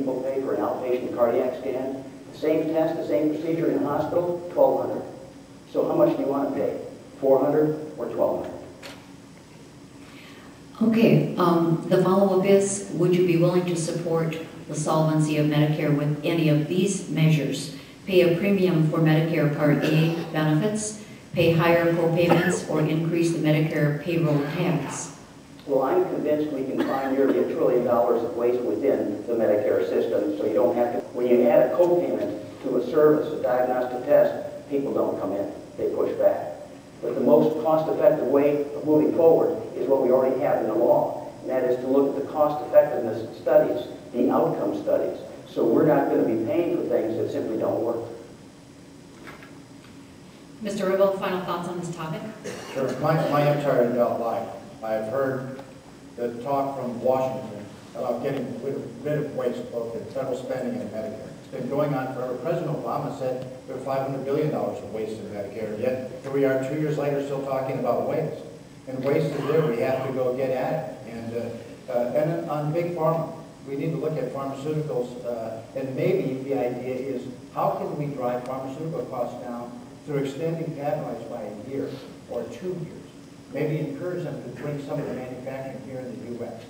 people pay for an outpatient cardiac scan. The same test, the same procedure in a hospital, $1,200. So how much do you want to pay? $400 or $1,200? Okay, the follow-up is, would you be willing to support the solvency of Medicare with any of these measures? Pay a premium for Medicare Part A benefits, pay higher co-payments, or increase the Medicare payroll tax? Well, I'm convinced we can find nearly $1 trillion of waste within the Medicare system, so you don't have to, when you add a co-payment to a service, a diagnostic test, people don't come in, they push back. But the most cost-effective way of moving forward is what we already have in the law, and that is to look at the cost-effectiveness studies, the outcome studies. So we're not going to be paying for things that simply don't work. Mr. Ribble, final thoughts on this topic? Sure. My entire adult life, I've heard the talk from Washington about getting rid of waste, both in federal spending and Medicare. It's been going on forever. President Obama said there were $500 billion of waste in Medicare, yet here we are 2 years later still talking about waste. And waste is there, we have to go get at it. And on Big Pharma, we need to look at pharmaceuticals, and maybe the idea is how can we drive pharmaceutical costs down through extending patent lives by a year or 2 years. Maybe encourage them to bring some of the manufacturing here in the U.S.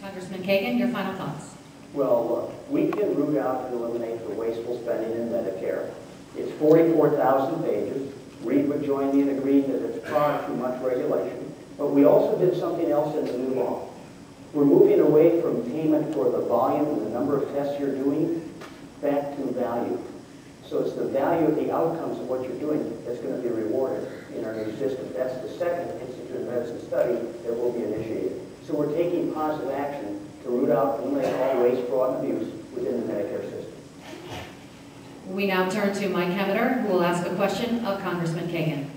Congressman Kagan, your final thoughts. Well, look, we can root out and eliminate the wasteful spending in Medicare. It's 44,000 pages. Reed would join me in agreeing that it's far too much regulation. But we also did something else in the new law. We're moving away from payment for the volume and the number of tests you're doing back to value. So it's the value of the outcomes of what you're doing that's going to be rewarded in our new system. That's the second Institute of Medicine study that will be initiated. So we're taking positive action to root out and eliminate all waste, fraud, and abuse within the Medicare system. We now turn to Mike Hemeter, who will ask a question of Congressman Kagan.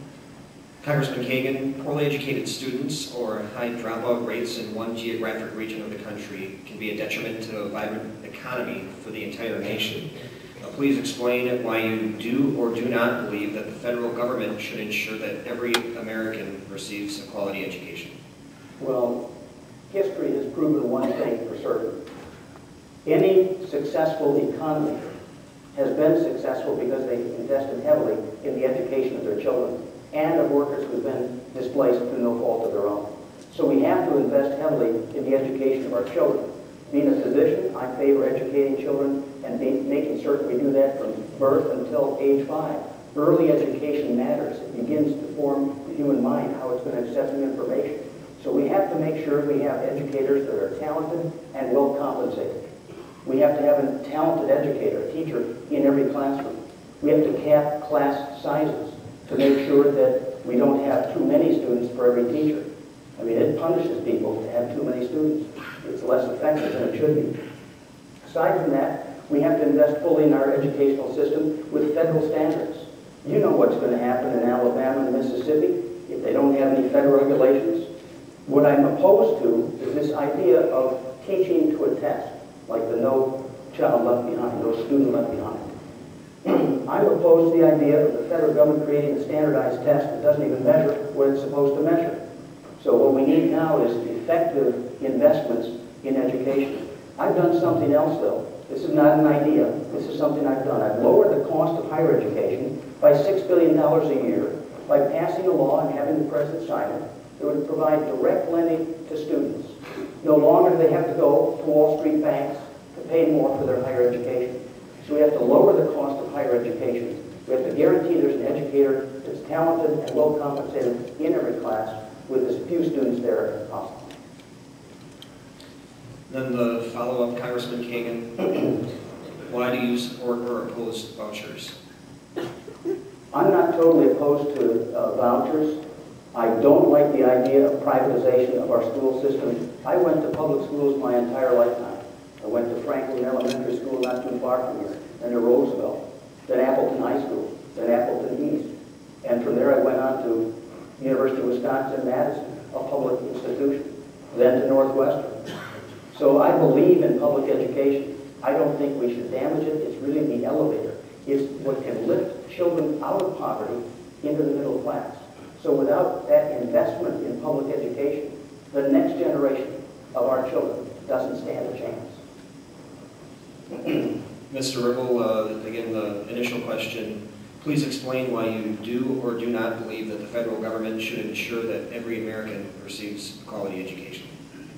Congressman Kagan, poorly educated students or high dropout rates in one geographic region of the country can be a detriment to a vibrant economy for the entire nation. Please explain why you do or do not believe that the federal government should ensure that every American receives a quality education. Well, history has proven one thing for certain. Any successful economy has been successful because they invested heavily in the education of their children and of workers who've been displaced through no fault of their own. So we have to invest heavily in the education of our children. Being a physician, I favor educating children and making certain we do that from birth until age 5. Early education matters. It begins to form the human mind, how it's going to accept new information. So we have to make sure we have educators that are talented and well compensated. We have to have a talented educator, teacher, in every classroom. We have to cap class sizes to make sure that we don't have too many students for every teacher. I mean, it punishes people to have too many students. It's less effective than it should be. Aside from that, we have to invest fully in our educational system with federal standards. You know what's going to happen in Alabama and Mississippi if they don't have any federal regulations. What I'm opposed to is this idea of teaching to a test, like the No Child Left Behind, No Student Left Behind. I'm opposed to the idea of the federal government creating a standardized test that doesn't even measure what it's supposed to measure. So what we need now is effective investments in education. I've done something else, though. This is not an idea. This is something I've done. I've lowered the cost of higher education by $6 billion a year by passing a law and having the president sign it that would provide direct lending to students. No longer do they have to go to Wall Street banks to pay more for their higher education. So we have to lower the cost of higher education. We have to guarantee there's an educator that's talented and well compensated in every class with as few students there as possible. Then the follow-up, Congressman Kagan, why do you support or oppose vouchers? I'm not totally opposed to vouchers. I don't like the idea of privatization of our school system. I went to public schools my entire lifetime. I went to Franklin Elementary School not too far from here, then to Roosevelt, then Appleton High School, then Appleton East. And from there I went on to University of Wisconsin-Madison, a public institution, then to Northwestern. So I believe in public education. I don't think we should damage it. It's really the elevator. It's what can lift children out of poverty into the middle class. So without that investment in public education, the next generation of our children doesn't stand a chance. Mr. Ribble, again, the initial question, please explain why you do or do not believe that the federal government should ensure that every American receives a quality education.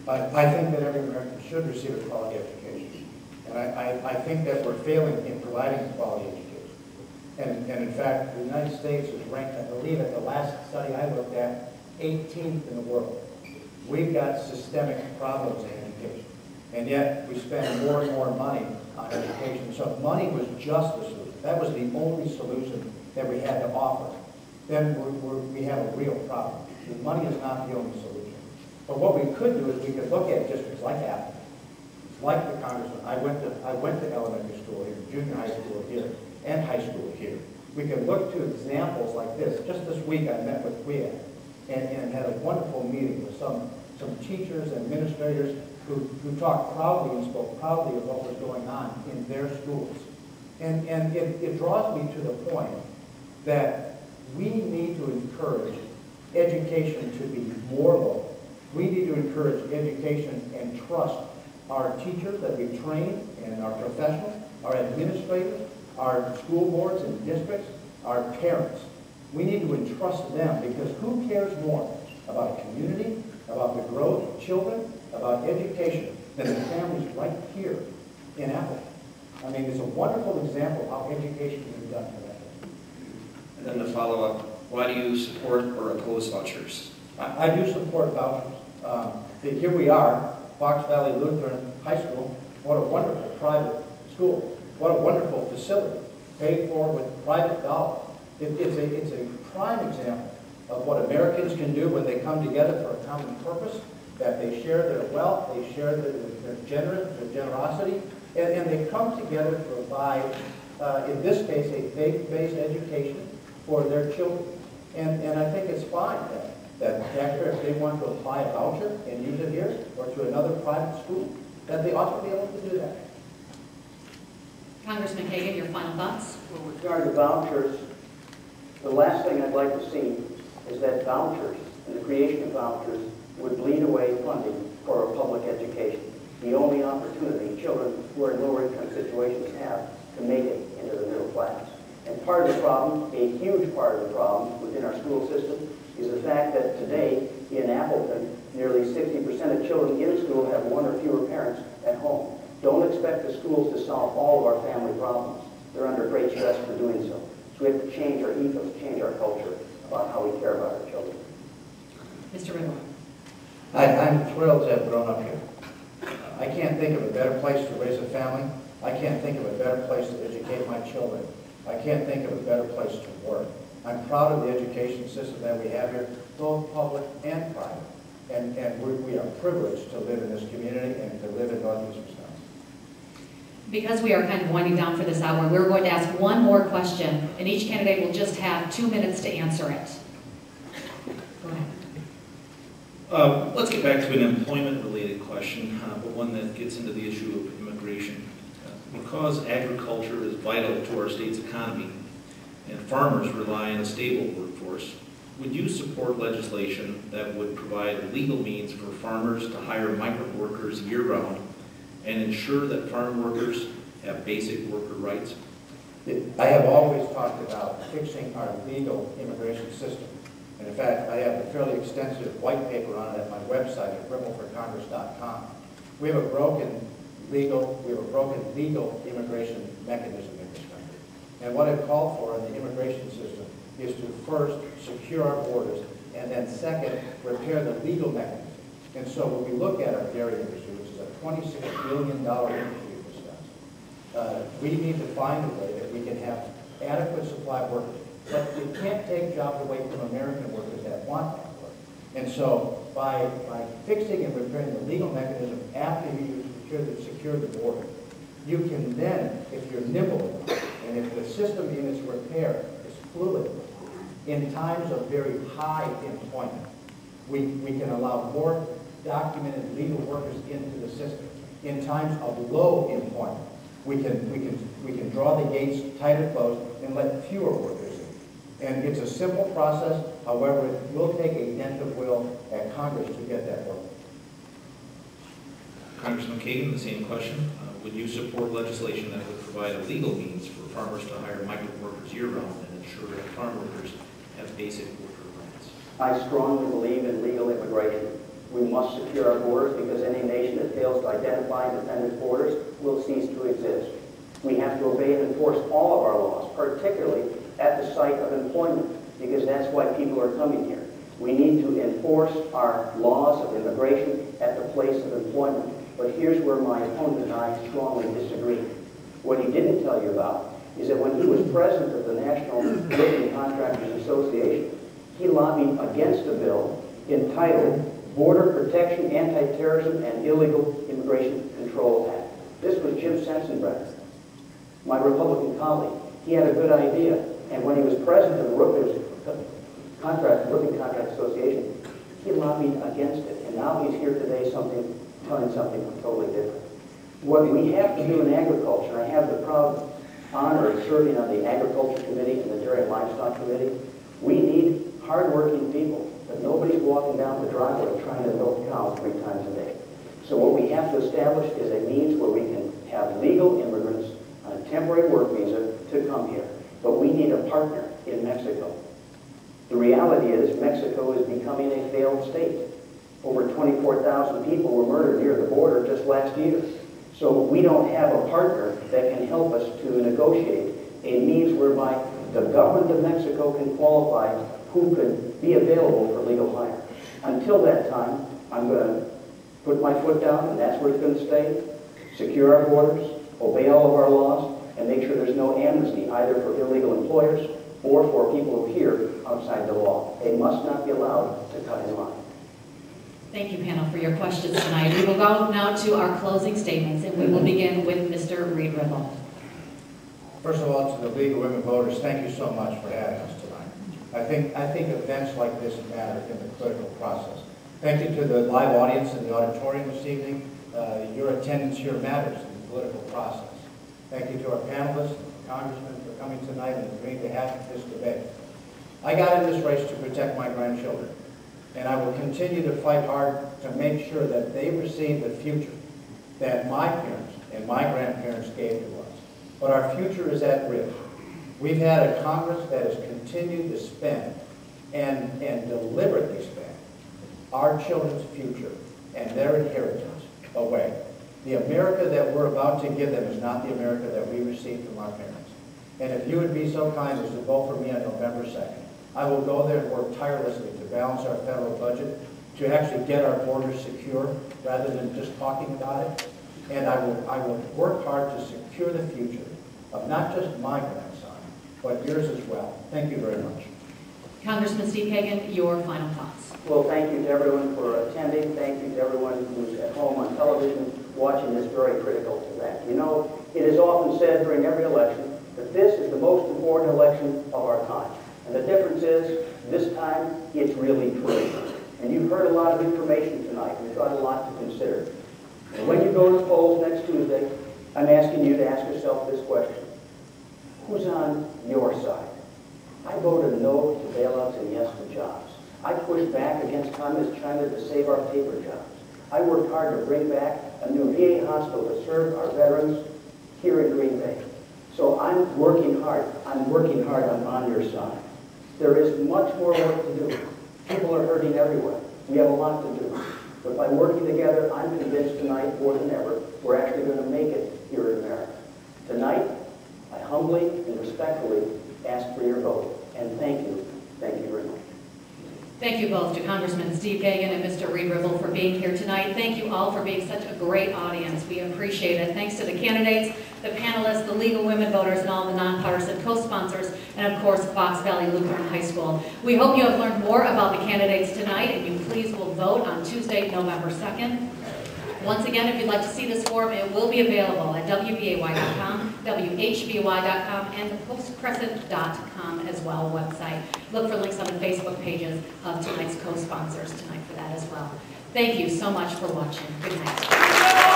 I think that every American should receive a quality education. And I think that we're failing in providing a quality education. And in fact, the United States is ranked, I believe at the last study I looked at, 18th in the world. We've got systemic problems in education. And yet we spend more and more money on education. So money was just the solution. That was the only solution that we had to offer. Then we have a real problem. The money is not the only solution. But what we could do is we could look at districts like Appleton, like the Congressman. I went to elementary school here, junior high school here, and high school here. We could look to examples like this. Just this week I met with WEA and had a wonderful meeting with some teachers and administrators who talked proudly and spoke proudly of what was going on in their schools. And it draws me to the point that we need to encourage education to be more local. We need to encourage education and trust our teachers that we train and our professionals, our administrators, our school boards and districts, our parents. We need to entrust them because who cares more about a community, about the growth of children, about education than the families right here in Appleton? I mean, it's a wonderful example of how education can be done today. And then the follow-up, why do you support or oppose vouchers? I do support vouchers. Here we are, Fox Valley Lutheran High School. What a wonderful private school. What a wonderful facility, paid for with private dollars. It's a prime example of what Americans can do when they come together for a common purpose, that they share their wealth, they share their generosity, and they come together to provide, in this case, a faith-based education for their children. And I think it's fine that taxpayers, if they want to apply a voucher and use it here or to another private school, that they ought to be able to do that. Congressman Kagan, your final thoughts? Well, with regard to vouchers, the last thing I'd like to see is that vouchers and the creation of vouchers would bleed away funding for a public education. The only opportunity children who are in lower income situations have to make it into the middle class. And part of the problem, a huge part of the problem within our school system, is the fact that today in Appleton, nearly 60% of children in school have one or fewer parents at home. Don't expect the schools to solve all of our family problems. They're under great stress for doing so. So we have to change our ethos, change our culture about how we care about our children. Mr. Riddle. I'm thrilled to have grown up here. I can't think of a better place to raise a family. I can't think of a better place to educate my children. I can't think of a better place to work. I'm proud of the education system that we have here, both public and private. And we are privileged to live in this community and to live in Northeast Wisconsin. Because we are kind of winding down for this hour, we're going to ask one more question, and each candidate will just have 2 minutes to answer it. Go ahead. Let's get back to an employment-related question, but one that gets into the issue of immigration. Because agriculture is vital to our state's economy, and farmers rely on a stable workforce, would you support legislation that would provide legal means for farmers to hire migrant workers year-round and ensure that farm workers have basic worker rights? I have always talked about fixing our legal immigration system. And in fact, I have a fairly extensive white paper on it at my website at ribbleforcongress.com. We have a broken legal immigration mechanism in this country. And what I've called for in the immigration system is to first secure our borders, and then second, repair the legal mechanism. And so when we look at our dairy industry, which is a $26 billion industry in Wisconsin, we need to find a way that we can have adequate supply of workers. But we can't take jobs away from American workers that want that work. And so by fixing and repairing the legal mechanism after you secure the border, you can then, if you're nimble enough, and if the system in its repair is fluid, in times of very high employment, we can allow more documented legal workers into the system. In times of low employment, we can draw the gates tighter closed and let fewer workers in. And it's a simple process. However, it will take a dent of will at Congress to get that work. Congressman Kagan, the same question. would you support legislation that would provide a legal means for farmers to hire migrant workers year-round and ensure that farm workers have basic worker rights? I strongly believe in legal immigration. We must secure our borders because any nation that fails to identify and defend its borders will cease to exist. We have to obey and enforce all of our laws, particularly at the site of employment, because that's why people are coming here. We need to enforce our laws of immigration at the place of employment. But here's where my opponent and I strongly disagree. What he didn't tell you about is that when he was president of the National Building Contractors Association, he lobbied against a bill entitled Border Protection, Anti-Terrorism, and Illegal Immigration Control Act. This was Jim Sensenbrenner, my Republican colleague. He had a good idea. And when he was president of the Roofing Contract Association, he lobbied against it. And now he's here today telling something totally different. What we have to do in agriculture, I have the proud honor of serving on the Agriculture Committee and the Dairy and Livestock Committee. We need hardworking people, but nobody's walking down the driveway trying to milk cows 3 times a day. So what we have to establish is a means where we can have legal immigrants on a temporary work visa to come here. But we need a partner in Mexico. The reality is Mexico is becoming a failed state. Over 24,000 people were murdered near the border just last year. So we don't have a partner that can help us to negotiate a means whereby the government of Mexico can qualify who could be available for legal hire. Until that time, I'm going to put my foot down, and that's where it's going to stay. Secure our borders, obey all of our laws, and make sure there's no amnesty either for illegal employers or for people who are here outside the law. They must not be allowed to cut in line. Thank you, panel, for your questions tonight. We will go now to our closing statements, and we will begin with Mr. Reed Ribble. First of all, to the League of Women Voters, thank you so much for having us tonight. I think events like this matter in the political process. Thank you to the live audience in the auditorium this evening. Your attendance here matters in the political process. Thank you to our panelists, congressmen, for coming tonight and agreeing to have this debate. I got in this race to protect my grandchildren, and I will continue to fight hard to make sure that they receive the future that my parents and my grandparents gave to us. But our future is at risk. We've had a Congress that has continued to spend and deliberately spend our children's future and their inheritance away. The America that we're about to give them is not the America that we received from our parents. And if you would be so kind as to vote for me on November 2nd, I will go there and work tirelessly to balance our federal budget, to actually get our borders secure rather than just talking about it. And I will work hard to secure the future of not just my grandson, but yours as well. Thank you very much. Congressman Steve Kagan, your final thoughts. Well, thank you to everyone for attending. Thank you to everyone who's at home on television watching this very critical event. You know, it is often said during every election that this is the most important election of our time. And the difference is, this time, it's really true. And you've heard a lot of information tonight. We've got a lot to consider. And when you go to the polls next Tuesday, I'm asking you to ask yourself this question. Who's on your side? I voted no to bailouts and yes to jobs. I pushed back against Communist China to save our paper jobs. I worked hard to bring back a new VA hospital to serve our veterans here in Green Bay. So I'm working hard. I'm on your side. There is much more work to do. People are hurting everywhere. We have a lot to do. But by working together, I'm convinced tonight more than ever, we're actually going to make it here in America. Tonight, I humbly and respectfully ask for your vote. And thank you. Thank you very much. Thank you both to Congressman Steve Kagan and Mr. Reed Ribble for being here tonight. Thank you all for being such a great audience. We appreciate it. Thanks to the candidates, the panelists, the League of Women Voters, and all the nonpartisan co-sponsors, and of course, Fox Valley Lutheran High School. We hope you have learned more about the candidates tonight, and you please will vote on Tuesday, November 2nd. Once again, if you'd like to see this form, it will be available at WBAY.com, WHBY.com, and the postcrescent.com as well website. Look for links on the Facebook pages of tonight's co-sponsors tonight for that as well. Thank you so much for watching. Good night.